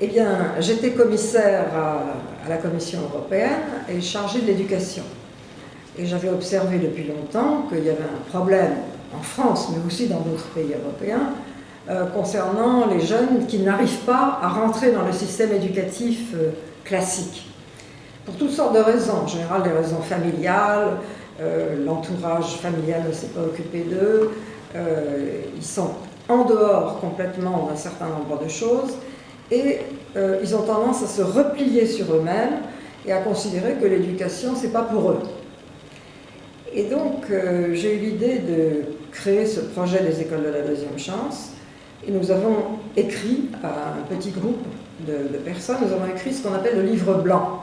Eh bien, j'étais commissaire à la Commission européenne et chargée de l'éducation. Et j'avais observé depuis longtemps qu'il y avait un problème en France, mais aussi dans d'autres pays européens, concernant les jeunes qui n'arrivent pas à rentrer dans le système éducatif classique. Pour toutes sortes de raisons, en général des raisons familiales, l'entourage familial ne s'est pas occupé d'eux, ils sont en dehors complètement d'un certain nombre de choses, et ils ont tendance à se replier sur eux-mêmes et à considérer que l'éducation, c'est pas pour eux. Et donc, j'ai eu l'idée de créer ce projet des écoles de la deuxième chance, et nous avons écrit à un petit groupe de personnes, nous avons écrit ce qu'on appelle le livre blanc.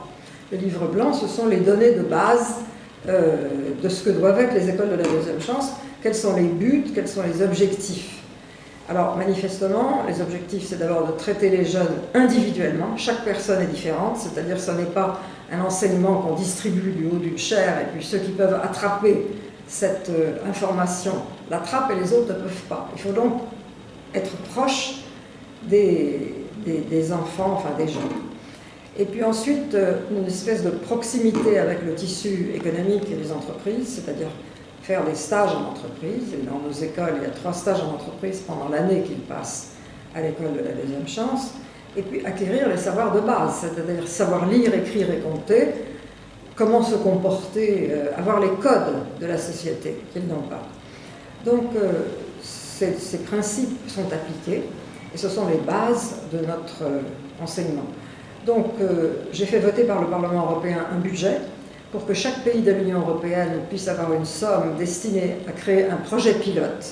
Le livre blanc, ce sont les données de base de ce que doivent être les écoles de la deuxième chance, quels sont les buts, quels sont les objectifs. Alors, manifestement, les objectifs, c'est d'abord de traiter les jeunes individuellement. Chaque personne est différente, c'est-à-dire que ce n'est pas un enseignement qu'on distribue du haut d'une chaire et puis ceux qui peuvent attraper cette information l'attrapent et les autres ne peuvent pas. Il faut donc être proche des enfants, enfin des jeunes. Et puis ensuite, une espèce de proximité avec le tissu économique et les entreprises, c'est-à-dire faire des stages en entreprise. Et dans nos écoles, il y a 3 stages en entreprise pendant l'année qu'ils passent à l'école de la deuxième chance. Et puis acquérir les savoirs de base, c'est-à-dire savoir lire, écrire et compter, comment se comporter, avoir les codes de la société qu'ils n'ont pas. Donc ces principes sont appliqués et ce sont les bases de notre enseignement. Donc j'ai fait voter par le Parlement européen un budget pour que chaque pays de l'Union européenne puisse avoir une somme destinée à créer un projet pilote.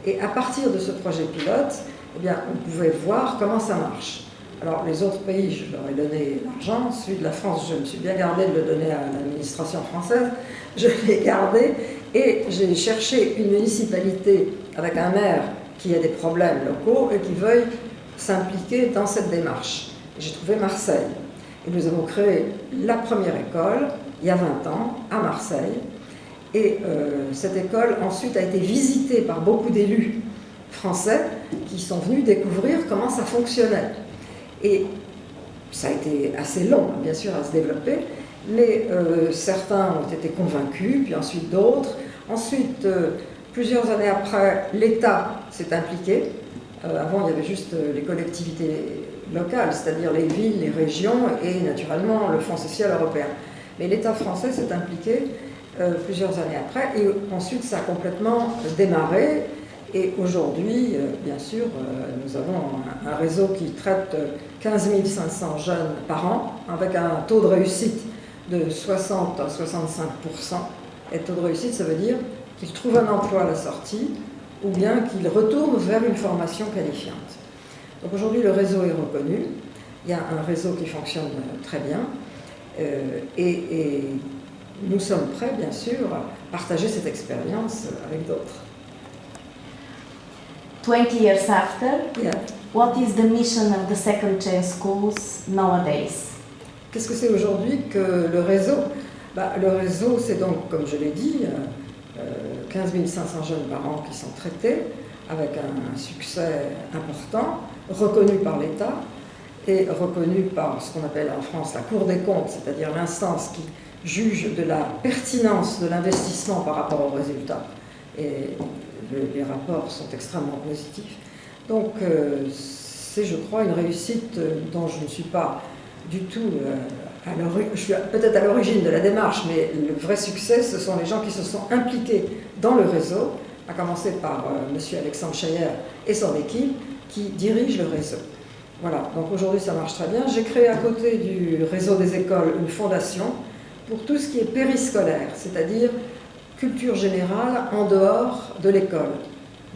Et à partir de ce projet pilote, eh bien, on pouvait voir comment ça marche. Alors les autres pays, je leur ai donné l'argent. Celui de la France, je me suis bien gardé de le donner à l'administration française. Je l'ai gardé et j'ai cherché une municipalité avec un maire qui a des problèmes locaux et qui veuille s'impliquer dans cette démarche. J'ai trouvé Marseille. Et nous avons créé la première école, il y a 20 ans, à Marseille. Et cette école, ensuite, a été visitée par beaucoup d'élus français qui sont venus découvrir comment ça fonctionnait. Et ça a été assez long, bien sûr, à se développer, mais certains ont été convaincus, puis ensuite d'autres. Ensuite, plusieurs années après, l'État s'est impliqué. Avant, il y avait juste les collectivités locales, c'est-à-dire les villes, les régions et naturellement le Fonds social européen. Mais l'État français s'est impliqué plusieurs années après et ensuite ça a complètement démarré. Et aujourd'hui, bien sûr, nous avons un réseau qui traite 15 500 jeunes par an avec un taux de réussite de 60 à 65%. Et taux de réussite, ça veut dire qu'ils trouvent un emploi à la sortie ou bien qu'ils retournent vers une formation qualifiante. Donc aujourd'hui, le réseau est reconnu. Il y a un réseau qui fonctionne très bien. Et nous sommes prêts, bien sûr, à partager cette expérience avec d'autres. 20 years after, Yeah. what is the mission of the Second Chance Schools nowadays? Qu'est-ce que c'est aujourd'hui que le réseau? Le réseau, c'est donc, comme je l'ai dit, 15 500 jeunes par an qui sont traités, avec un succès important, reconnu par l'État et reconnu par ce qu'on appelle en France la Cour des comptes, c'est-à-dire l'instance qui juge de la pertinence de l'investissement par rapport aux résultats. Et les rapports sont extrêmement positifs. Donc c'est, je crois, une réussite dont je ne suis pas du tout je suis peut-être à l'origine de la démarche, mais le vrai succès, ce sont les gens qui se sont impliqués dans le réseau, à commencer par M. Alexandre Chayer et son équipe, qui dirigent le réseau. Voilà, donc aujourd'hui ça marche très bien. J'ai créé à côté du réseau des écoles une fondation pour tout ce qui est périscolaire, c'est-à-dire culture générale en dehors de l'école.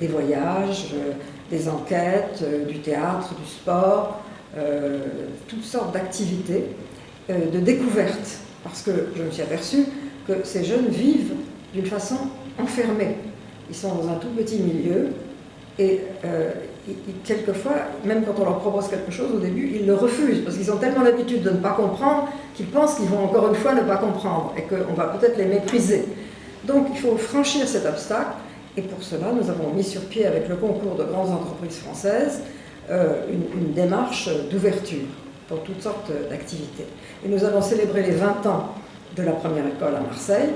Des voyages, des enquêtes, du théâtre, du sport, toutes sortes d'activités de découverte. Parce que je me suis aperçue que ces jeunes vivent d'une façon enfermée. Ils sont dans un tout petit milieu et quelquefois, même quand on leur propose quelque chose, au début, ils le refusent parce qu'ils ont tellement l'habitude de ne pas comprendre qu'ils pensent qu'ils vont encore une fois ne pas comprendre et qu'on va peut-être les mépriser. Donc il faut franchir cet obstacle et pour cela, nous avons mis sur pied avec le concours de grandes entreprises françaises une démarche d'ouverture pour toutes sortes d'activités. Et nous allons célébrer les 20 ans de la première école à Marseille,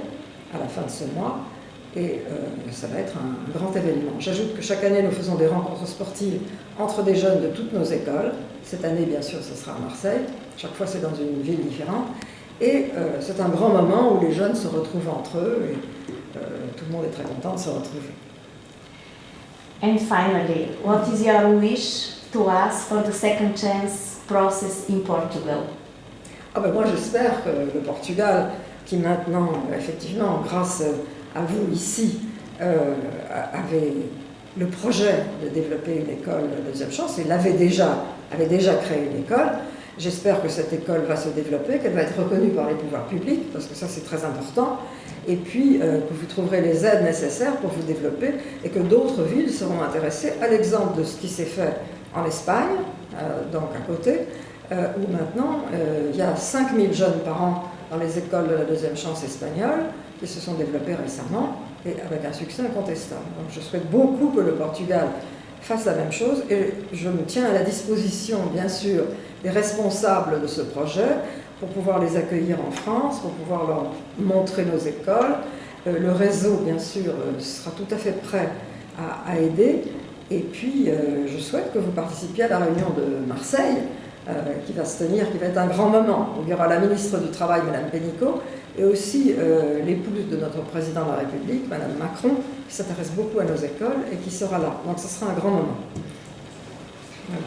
à la fin de ce mois, et ça va être un grand événement. J'ajoute que chaque année, nous faisons des rencontres sportives entre des jeunes de toutes nos écoles. Cette année, bien sûr, ce sera à Marseille. Chaque fois, c'est dans une ville différente. Et c'est un grand moment où les jeunes se retrouvent entre eux, et tout le monde est très content de se retrouver. And finally, what is your wish to us for the second chance process in Portugal? Ah ben moi j'espère que le Portugal, qui maintenant, effectivement, grâce à vous ici, avait le projet de développer une école de deuxième chance, et avait déjà créé une école. J'espère que cette école va se développer, qu'elle va être reconnue par les pouvoirs publics, parce que ça c'est très important, et puis que vous trouverez les aides nécessaires pour vous développer, et que d'autres villes seront intéressées, à l'exemple de ce qui s'est fait en Espagne, donc à côté, où maintenant il y a 5000 jeunes par an dans les écoles de la deuxième chance espagnole, qui se sont développées récemment, et avec un succès incontestable. Donc je souhaite beaucoup que le Portugal fasse la même chose, et je me tiens à la disposition, bien sûr, des responsables de ce projet, pour pouvoir les accueillir en France, pour pouvoir leur montrer nos écoles. Le réseau, bien sûr, sera tout à fait prêt à aider. Et puis, je souhaite que vous participiez à la réunion de Marseille, qui va se tenir, qui va être un grand moment, où il y aura la ministre du Travail, Mme Pénicaud, et aussi l'épouse de notre président de la République, Mme Macron, qui s'intéresse beaucoup à nos écoles et qui sera là. Donc ce sera un grand moment. Voilà.